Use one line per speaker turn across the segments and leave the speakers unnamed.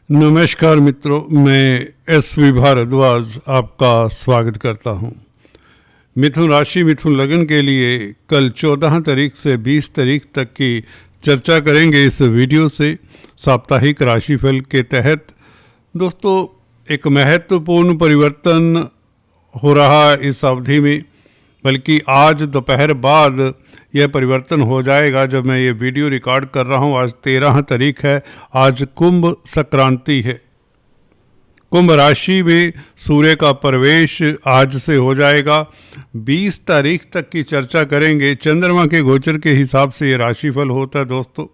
नमस्कार मित्रों, मैं एस.वी. भारद्वाज आपका स्वागत करता हूं। मिथुन राशि मिथुन लगन के लिए कल 14 तारीख से 20 तारीख तक की चर्चा करेंगे इस वीडियो से साप्ताहिक राशिफल के तहत। दोस्तों, एक महत्वपूर्ण परिवर्तन हो रहा है इस अवधि में, बल्कि आज दोपहर बाद यह परिवर्तन हो जाएगा। जब मैं ये वीडियो रिकॉर्ड कर रहा हूँ, आज 13 तारीख है, आज कुंभ संक्रांति है। कुंभ राशि में सूर्य का प्रवेश आज से हो जाएगा। 20 तारीख तक की चर्चा करेंगे। चंद्रमा के गोचर के हिसाब से ये राशिफल होता है। दोस्तों,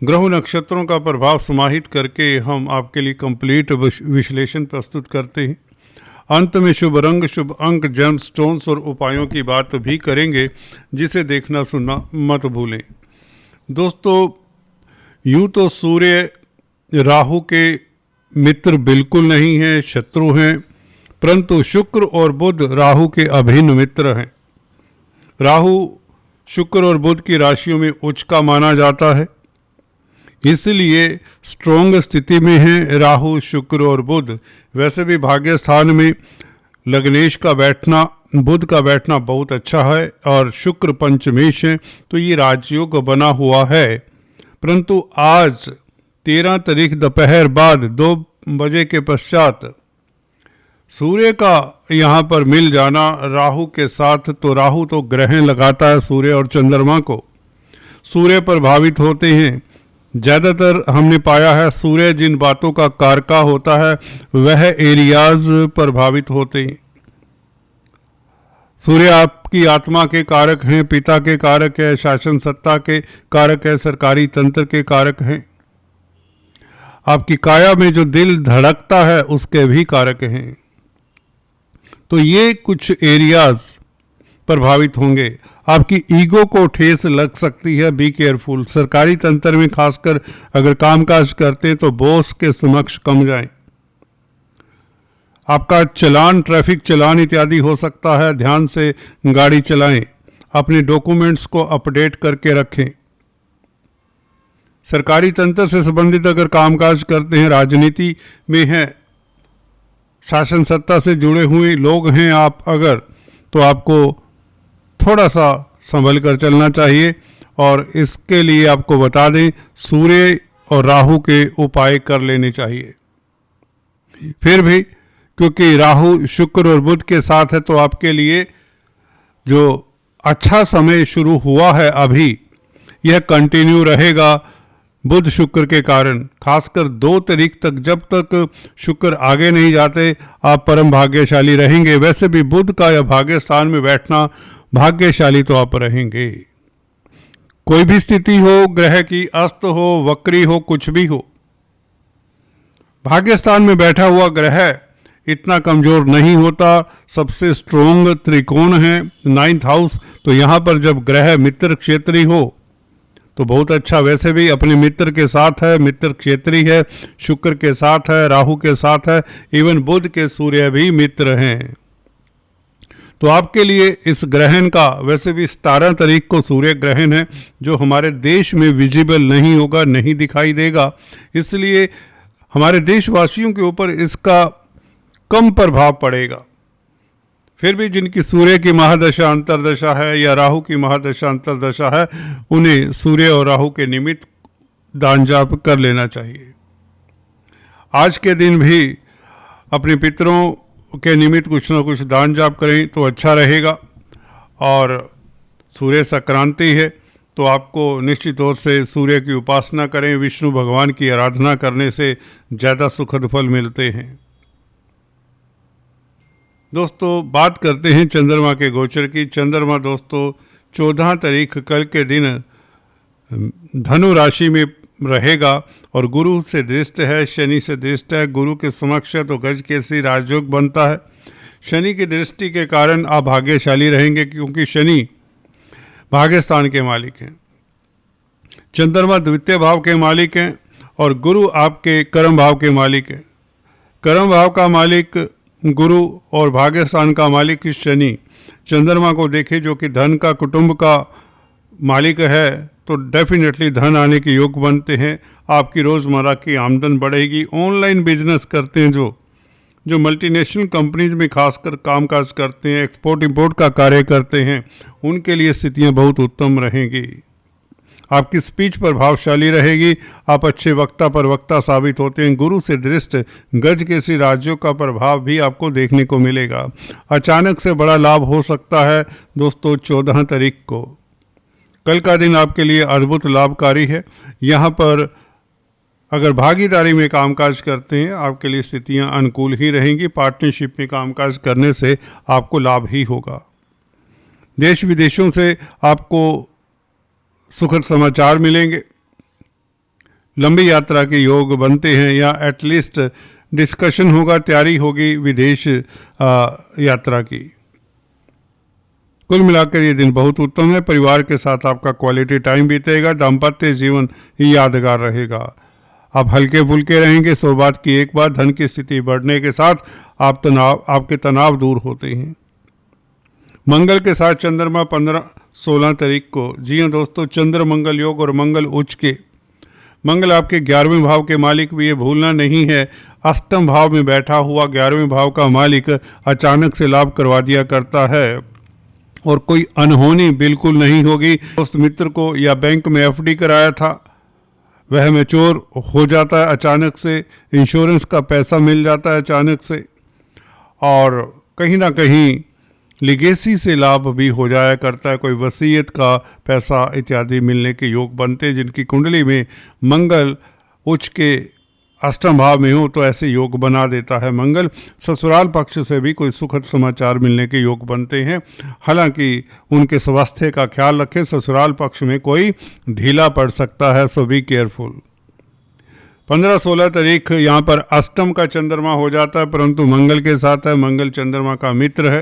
ग्रह नक्षत्रों का प्रभाव समाहित करके हम आपके लिए कंप्लीट विश्लेषण प्रस्तुत करते हैं। अंत में शुभ रंग, शुभ अंक, जेम स्टोन्स और उपायों की बात भी करेंगे, जिसे देखना सुनना मत भूलें। दोस्तों, यूं तो सूर्य राहु के मित्र बिल्कुल नहीं हैं, शत्रु हैं, परंतु शुक्र और बुध राहु के अभिन्न मित्र हैं। राहु शुक्र और बुध की राशियों में उच्च का माना जाता है, इसलिए स्ट्रोंग स्थिति में है राहु, शुक्र और बुध। वैसे भी भाग्य स्थान में लग्नेश का बैठना, बुध का बैठना बहुत अच्छा है और शुक्र पंचमेश है, तो ये राजयोग बना हुआ है। परंतु आज 13 तारीख दोपहर बाद 2 बजे के पश्चात सूर्य का यहाँ पर मिल जाना राहु के साथ, तो राहु तो ग्रहण लगाता है सूर्य और चंद्रमा को। सूर्य प्रभावित होते हैं। ज़्यादातर हमने पाया है सूर्य जिन बातों का कारका होता है वह एरियाज प्रभावित होते हैं। सूर्य आपकी आत्मा के कारक हैं, पिता के कारक है, शासन सत्ता के कारक है, सरकारी तंत्र के कारक हैं। आपकी काया में जो दिल धड़कता है उसके भी कारक हैं। तो ये कुछ एरियाज प्रभावित होंगे। आपकी ईगो को ठेस लग सकती है, बी केयरफुल। सरकारी तंत्र में खासकर अगर कामकाज करते हैं तो बॉस के समक्ष कम जाएं। आपका चलान, ट्रैफिक चलान इत्यादि हो सकता है, ध्यान से गाड़ी चलाएं। अपने डॉक्यूमेंट्स को अपडेट करके रखें। सरकारी तंत्र से संबंधित अगर कामकाज करते हैं, राजनीति में हैं, शासन सत्ता से जुड़े हुए लोग हैं आप अगर, तो आपको थोड़ा सा संभल कर चलना चाहिए। और इसके लिए आपको बता दें, सूर्य और राहु के उपाय कर लेने चाहिए। फिर भी क्योंकि राहु शुक्र और बुध के साथ है, तो आपके लिए जो अच्छा समय शुरू हुआ है अभी, यह कंटिन्यू रहेगा बुध शुक्र के कारण। खासकर 2 तारीख तक, जब तक शुक्र आगे नहीं जाते, आप परम भाग्यशाली रहेंगे। वैसे भी बुध का या भाग्य स्थान में बैठना, भाग्यशाली तो आप रहेंगे। कोई भी स्थिति हो ग्रह की, अस्त हो, वक्री हो, कुछ भी हो, भाग्य स्थान में बैठा हुआ ग्रह इतना कमजोर नहीं होता। सबसे स्ट्रोंग त्रिकोण है 9th हाउस, तो यहां पर जब ग्रह मित्र क्षेत्री हो तो बहुत अच्छा। वैसे भी अपने मित्र के साथ है, मित्र क्षेत्री है, शुक्र के साथ है, राहु के साथ है, इवन बुध के सूर्य भी मित्र हैं। तो आपके लिए इस ग्रहण का, वैसे भी 17 तारीख को सूर्य ग्रहण है, जो हमारे देश में विजिबल नहीं होगा, नहीं दिखाई देगा, इसलिए हमारे देशवासियों के ऊपर इसका कम प्रभाव पड़ेगा। फिर भी जिनकी सूर्य की महादशा अंतरदशा है या राहु की महादशा अंतरदशा है, उन्हें सूर्य और राहु के निमित्त दान जाप कर लेना चाहिए। आज के दिन भी अपने पितरों के निमित्त कुछ ना कुछ दान जाप करें तो अच्छा रहेगा। और सूर्य संक्रांति है, तो आपको निश्चित तौर से सूर्य की उपासना करें। विष्णु भगवान की आराधना करने से ज़्यादा सुखद फल मिलते हैं। दोस्तों, बात करते हैं चंद्रमा के गोचर की। चंद्रमा दोस्तों 14 तारीख कल के दिन धनु राशि में रहेगा और गुरु से दृष्ट है, शनि से दृष्ट है। गुरु के समक्ष है तो गज केसरी राजयोग बनता है। शनि की दृष्टि के कारण आप भाग्यशाली रहेंगे, क्योंकि शनि भाग्य स्थान के मालिक हैं। चंद्रमा द्वितीय भाव के मालिक हैं और गुरु आपके कर्म भाव के मालिक हैं। कर्म भाव का मालिक गुरु और भाग्य स्थान का मालिक शनि। चंद्रमा को देखें जो कि धन का, कुटुंब का मालिक है, तो डेफिनेटली धन आने के योग बनते हैं। आपकी रोज़मर्रा की आमदन बढ़ेगी। ऑनलाइन बिजनेस करते हैं जो मल्टीनेशनल कंपनीज में खासकर कामकाज करते हैं, एक्सपोर्ट इंपोर्ट का कार्य करते हैं, उनके लिए स्थितियां बहुत उत्तम रहेंगी। आपकी स्पीच प्रभावशाली रहेगी। आप अच्छे वक्ता प्रवक्ता साबित होते हैं। गुरु से दृष्ट गज के सी राज्यों का प्रभाव भी आपको देखने को मिलेगा। अचानक से बड़ा लाभ हो सकता है दोस्तों 14 तारीख को। कल का दिन आपके लिए अद्भुत लाभकारी है। यहाँ पर अगर भागीदारी में कामकाज करते हैं आपके लिए स्थितियां अनुकूल ही रहेंगी। पार्टनरशिप में कामकाज करने से आपको लाभ ही होगा। देश विदेशों से आपको सुखद समाचार मिलेंगे। लंबी यात्रा के योग बनते हैं या एटलीस्ट डिस्कशन होगा, तैयारी होगी विदेश यात्रा की। कुल मिलाकर ये दिन बहुत उत्तम है। परिवार के साथ आपका क्वालिटी टाइम बीतेगा। दाम्पत्य जीवन ही यादगार रहेगा। आप हल्के फुल्के रहेंगे। सो बात की एक बात, धन की स्थिति बढ़ने के साथ आपके तनाव दूर होते हैं। मंगल के साथ चंद्रमा 15-16 तारीख को, जी हाँ दोस्तों, चंद्र मंगल योग और मंगल उच्च के। मंगल आपके 11वें भाव के मालिक भी, ये भूलना नहीं है। अष्टम भाव में बैठा हुआ 11वें भाव का मालिक अचानक से लाभ करवा दिया करता है और कोई अनहोनी बिल्कुल नहीं होगी। दोस्त मित्र को या बैंक में एफडी कराया था वह मैच्योर हो जाता है अचानक से। इंश्योरेंस का पैसा मिल जाता है अचानक से। और कहीं ना कहीं लिगेसी से लाभ भी हो जाया करता है। कोई वसीयत का पैसा इत्यादि मिलने के योग बनते हैं। जिनकी कुंडली में मंगल उच्च के अष्टम भाव में हो तो ऐसे योग बना देता है मंगल। ससुराल पक्ष से भी कोई सुखद समाचार मिलने के योग बनते हैं। हालांकि उनके स्वास्थ्य का ख्याल रखें। ससुराल पक्ष में कोई ढीला पड़ सकता है, सो बी केयरफुल। 15-16 तारीख यहाँ पर अष्टम का चंद्रमा हो जाता है, परंतु मंगल के साथ है। मंगल चंद्रमा का मित्र है,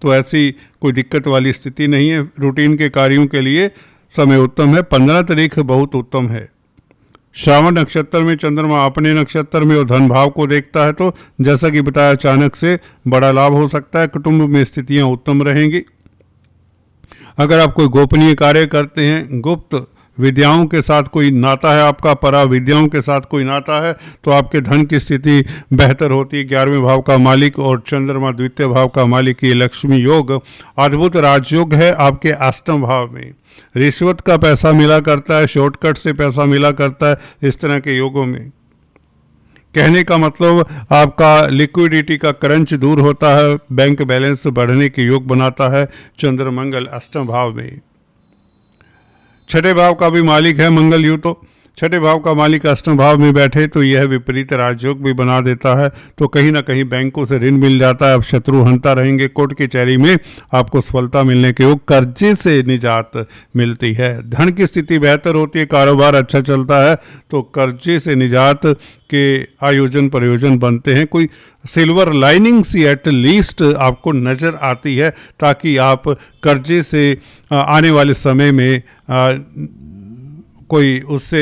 तो ऐसी कोई दिक्कत वाली स्थिति नहीं है। रूटीन के कार्यों के लिए समय उत्तम है। 15 तारीख बहुत उत्तम है। श्रावण नक्षत्र में चंद्रमा अपने नक्षत्र में और धन भाव को देखता है, तो जैसा कि बताया अचानक से बड़ा लाभ हो सकता है। कुटुंब में स्थितियां उत्तम रहेंगी। अगर आप कोई गोपनीय कार्य करते हैं, गुप्त विद्याओं के साथ कोई नाता है आपका, परा विद्याओं के साथ कोई नाता है, तो आपके धन की स्थिति बेहतर होती है। 11वें भाव का मालिक और चंद्रमा द्वितीय भाव का मालिक, ये लक्ष्मी योग अद्भुत राजयोग है आपके अष्टम भाव में। रिश्वत का पैसा मिला करता है, शॉर्टकट से पैसा मिला करता है इस तरह के योगों में। कहने का मतलब आपका लिक्विडिटी का क्रंच दूर होता है। बैंक बैलेंस बढ़ने के योग बनाता है चंद्र मंगल अष्टम भाव में। छठे भाव का भी मालिक है मंगल। यूँ तो छठे भाव का मालिक अष्टम भाव में बैठे तो यह विपरीत राजयोग भी बना देता है। तो कहीं ना कहीं बैंकों से ऋण मिल जाता है। अब शत्रु हंता रहेंगे। कोर्ट कचहरी में आपको सफलता मिलने के योग, कर्जे से निजात मिलती है। धन की स्थिति बेहतर होती है। कारोबार अच्छा चलता है तो कर्जे से निजात के आयोजन प्रयोजन बनते हैं। कोई सिल्वर लाइनिंग सी एट लीस्ट आपको नज़र आती है, ताकि आप कर्जे से आने वाले समय में कोई उससे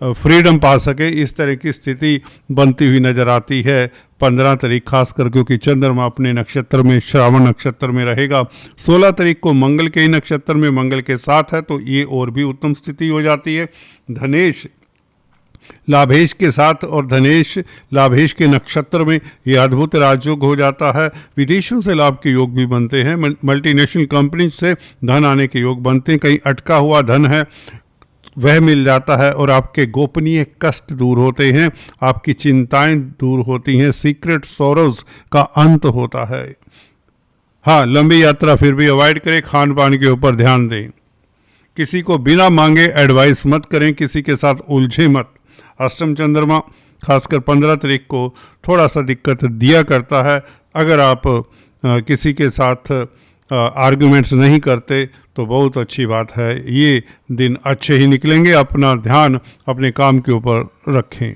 फ्रीडम पा सके। इस तरह की स्थिति बनती हुई नजर आती है 15 तारीख खासकर, क्योंकि चंद्रमा अपने नक्षत्र में श्रावण नक्षत्र में रहेगा। 16 तारीख को मंगल के ही नक्षत्र में मंगल के साथ है, तो ये और भी उत्तम स्थिति हो जाती है। धनेश लाभेश के साथ और धनेश लाभेश के नक्षत्र में ये अद्भुत राजयोग हो जाता है। विदेशों से लाभ के योग भी बनते हैं। मल्टीनेशनल कंपनी से धन आने के योग बनते हैं। कहीं अटका हुआ धन है वह मिल जाता है और आपके गोपनीय कष्ट दूर होते हैं। आपकी चिंताएं दूर होती हैं। सीक्रेट सोरोज का अंत होता है। हाँ, लंबी यात्रा फिर भी अवॉइड करें। खान पान के ऊपर ध्यान दें। किसी को बिना मांगे एडवाइस मत करें। किसी के साथ उलझे मत। अष्टम चंद्रमा खासकर 15 तारीख को थोड़ा सा दिक्कत दिया करता है। अगर आप किसी के साथ आर्गुमेंट्स नहीं करते तो बहुत अच्छी बात है। ये दिन अच्छे ही निकलेंगे। अपना ध्यान अपने काम के ऊपर रखें,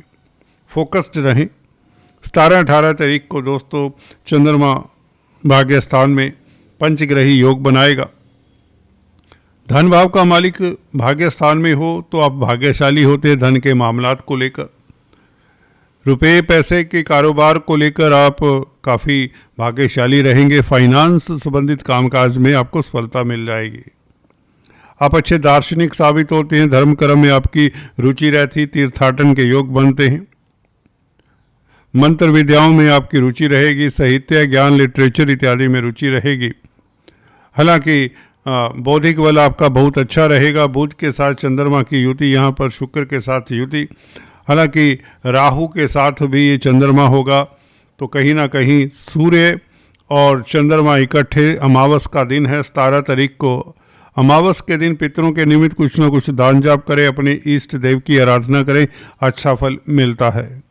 फोकस्ड रहें। 17-18 तारीख को दोस्तों चंद्रमा भाग्य स्थान में पंचग्रही योग बनाएगा। धन भाव का मालिक भाग्य स्थान में हो तो आप भाग्यशाली होते हैं। धन के मामलात को लेकर, रुपए पैसे के कारोबार को लेकर आप काफ़ी भाग्यशाली रहेंगे। फाइनेंस संबंधित कामकाज में आपको सफलता मिल जाएगी। आप अच्छे दार्शनिक साबित होते हैं, धर्म कर्म में आपकी रुचि रहती, तीर्थाटन के योग बनते हैं, मंत्र विद्याओं में आपकी रुचि रहेगी, साहित्य ज्ञान लिटरेचर इत्यादि में रुचि रहेगी। हालांकि बौद्धिक बल आपका बहुत अच्छा रहेगा। बुध के साथ चंद्रमा की युति, यहाँ पर शुक्र के साथ युति, हालांकि राहु के साथ भी ये चंद्रमा होगा, तो कहीं ना कहीं सूर्य और चंद्रमा इकट्ठे, अमावस का दिन है 17 तारीख को। अमावस के दिन पितरों के निमित्त कुछ ना कुछ दान जाप करें, अपने इष्ट देव की आराधना करें, अच्छा फल मिलता है।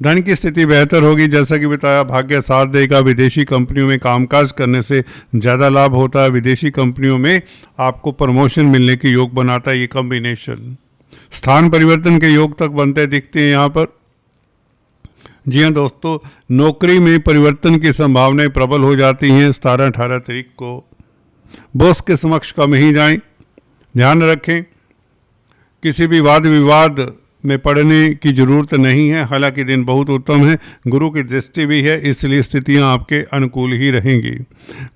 धन की स्थिति बेहतर होगी, जैसा कि बताया, भाग्य साथ देगा। विदेशी कंपनियों में कामकाज करने से ज़्यादा लाभ होता है। विदेशी कंपनियों में आपको प्रमोशन मिलने के योग बनाता है ये कॉम्बिनेशन। स्थान परिवर्तन के योग तक बनते दिखते हैं यहाँ पर। जी हाँ दोस्तों, नौकरी में परिवर्तन की संभावनाएं प्रबल हो जाती हैं 17-18 तारीख को। बॉस के समक्ष कम ही जाएं, ध्यान रखें। किसी भी वाद विवाद में पड़ने की जरूरत नहीं है। हालांकि दिन बहुत उत्तम है, गुरु की दृष्टि भी है, इसलिए स्थितियां आपके अनुकूल ही रहेंगी।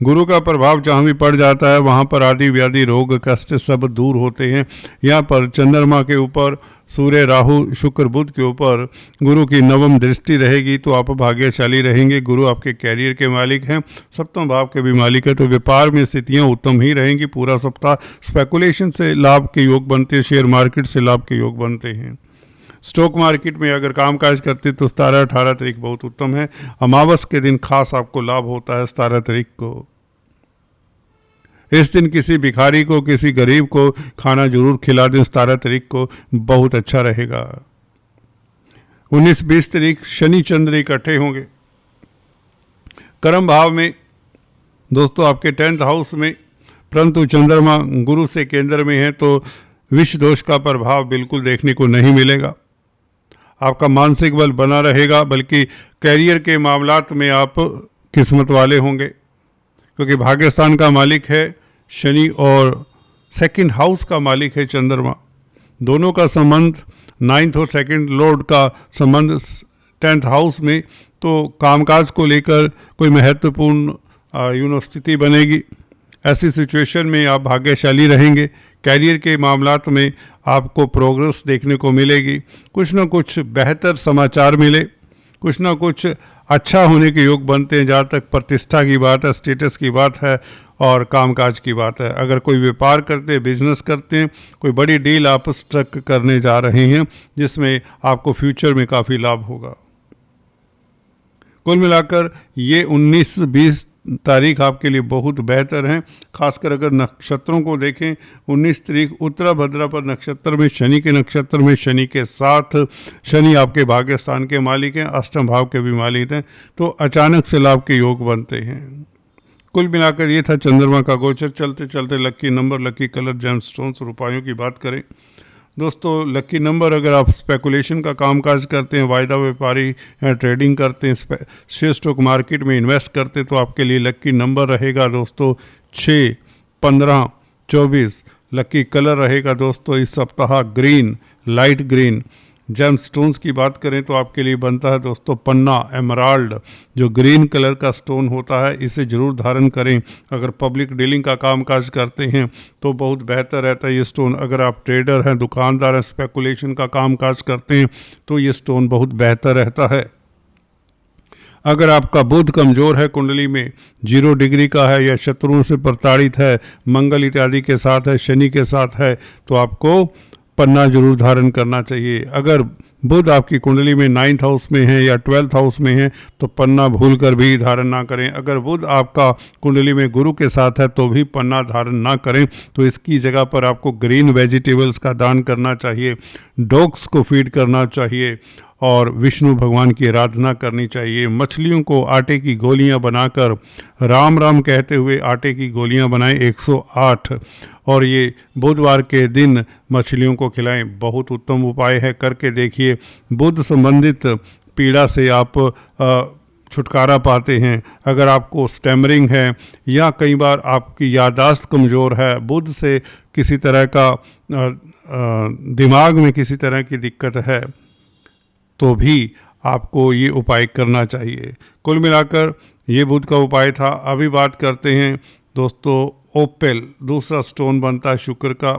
गुरु का प्रभाव जहाँ भी पड़ जाता है वहाँ पर आदि व्याधि रोग कष्ट सब दूर होते हैं। यहाँ पर चंद्रमा के ऊपर सूर्य राहु शुक्र बुध के ऊपर गुरु की नवम दृष्टि रहेगी, तो आप भाग्यशाली रहेंगे। गुरु आपके कैरियर के मालिक हैं, सप्तम भाव के भी मालिक है, तो व्यापार में स्थितियाँ उत्तम ही रहेंगी। पूरा सप्ताह स्पेकुलेशन से लाभ के योग बनते हैं, शेयर मार्केट से लाभ के योग बनते हैं। स्टॉक मार्केट में अगर कामकाज करते तो 17-18 तारीख बहुत उत्तम है। अमावस के दिन खास आपको लाभ होता है 17 तारीख को। इस दिन किसी भिखारी को, किसी गरीब को खाना जरूर खिला दें 17 तारीख को, बहुत अच्छा रहेगा। 19-20 तारीख शनि चंद्र इकट्ठे होंगे कर्म भाव में दोस्तों, आपके 10th हाउस में, परंतु चंद्रमा गुरु से केंद्र में है, तो विष दोष का प्रभाव बिल्कुल देखने को नहीं मिलेगा। आपका मानसिक बल बना रहेगा, बल्कि कैरियर के मामलात में आप किस्मत वाले होंगे, क्योंकि भाग्यस्थान का मालिक है शनि और 2nd हाउस का मालिक है चंद्रमा। दोनों का संबंध 9th और 2nd लॉर्ड का संबंध 10th हाउस में, तो कामकाज को लेकर कोई महत्वपूर्ण स्थिति बनेगी। ऐसी सिचुएशन में आप भाग्यशाली रहेंगे। कैरियर के मामलात में आपको प्रोग्रेस देखने को मिलेगी, कुछ ना कुछ बेहतर समाचार मिले, कुछ ना कुछ अच्छा होने के योग बनते हैं। जहाँ तक प्रतिष्ठा की बात है, स्टेटस की बात है और कामकाज की बात है। अगर कोई व्यापार करते हैं, बिजनेस करते हैं, कोई बड़ी डील आप स्ट्रक करने जा रहे हैं जिसमें आपको फ्यूचर में काफ़ी लाभ होगा। कुल मिलाकर ये 19-20 तारीख आपके लिए बहुत बेहतर हैं। खासकर अगर नक्षत्रों को देखें, 19 तारीख उत्तरा भाद्रपद नक्षत्र में, शनि के नक्षत्र में, शनि के साथ, शनि आपके भाग्यस्थान के मालिक हैं, अष्टम भाव के भी मालिक हैं, तो अचानक से लाभ के योग बनते हैं। कुल मिलाकर ये था चंद्रमा का गोचर। चलते चलते lucky number, lucky colour, gemstones और उपायों की बात करें दोस्तों। लकी नंबर, अगर आप स्पेकुलेशन का कामकाज करते हैं, वायदा व्यापारी हैं, ट्रेडिंग करते हैं, शेयर स्टॉक मार्केट में इन्वेस्ट करते हैं, तो आपके लिए लकी नंबर रहेगा दोस्तों 6, 15, 24। लकी कलर रहेगा दोस्तों इस सप्ताह green, light green. Gem stones की बात करें तो आपके लिए बनता है दोस्तों पन्ना, एमराल्ड, जो ग्रीन कलर का स्टोन होता है, इसे ज़रूर धारण करें। अगर पब्लिक डीलिंग का कामकाज करते हैं तो बहुत बेहतर रहता है ये स्टोन। अगर आप ट्रेडर हैं, दुकानदार हैं, स्पेकुलेशन का कामकाज करते हैं तो ये स्टोन बहुत बेहतर रहता है। अगर आपका बुध कमज़ोर है, कुंडली में 0 डिग्री का है या शत्रुओं से प्रताड़ित है, मंगल इत्यादि के साथ है, शनि के साथ है, तो आपको पन्ना जरूर धारण करना चाहिए। अगर बुध आपकी कुंडली में 9th हाउस में है या 12th हाउस में है तो पन्ना भूल कर भी धारण ना करें। अगर बुध आपका कुंडली में गुरु के साथ है तो भी पन्ना धारण ना करें, तो इसकी जगह पर आपको ग्रीन वेजिटेबल्स का दान करना चाहिए, डॉग्स को फीड करना चाहिए और विष्णु भगवान की आराधना करनी चाहिए। मछलियों को आटे की गोलियां बनाकर राम राम कहते हुए आटे की गोलियां बनाएं 108, और ये बुधवार के दिन मछलियों को खिलाएं। बहुत उत्तम उपाय है, करके देखिए। बुध संबंधित पीड़ा से आप छुटकारा पाते हैं। अगर आपको स्टैमरिंग है या कई बार आपकी याददाश्त कमज़ोर है, बुध से किसी तरह का दिमाग में किसी तरह की दिक्कत है, तो भी आपको ये उपाय करना चाहिए। कुल मिलाकर ये बुध का उपाय था। अभी बात करते हैं दोस्तों ओपेल दूसरा स्टोन बनता है शुक्र का।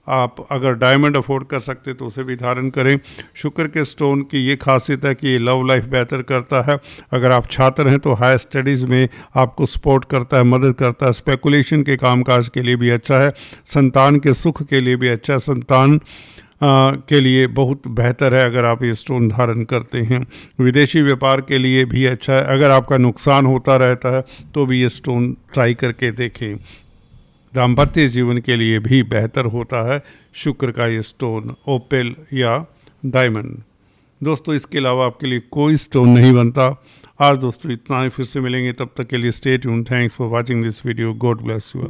आप अगर डायमंड अफोर्ड कर सकते तो उसे भी धारण करें। शुक्र के स्टोन की ये खासियत है कि ये लव लाइफ बेहतर करता है। अगर आप छात्र हैं तो हाई स्टडीज़ में आपको सपोर्ट करता है, मदद करता है। स्पेकुलेशन के कामकाज के लिए भी अच्छा है। संतान के सुख के लिए भी अच्छा है। संतान के लिए बहुत बेहतर है अगर आप ये स्टोन धारण करते हैं। विदेशी व्यापार के लिए भी अच्छा है। अगर आपका नुकसान होता रहता है तो भी ये स्टोन ट्राई करके देखें। दाम्पत्य जीवन के लिए भी बेहतर होता है शुक्र का ये स्टोन, ओपेल या डायमंड। दोस्तों इसके अलावा आपके लिए कोई स्टोन नहीं बनता। आज दोस्तों इतना ही, फिर से मिलेंगे, तब तक के लिए stay tuned. Thanks for watching this video. God bless you.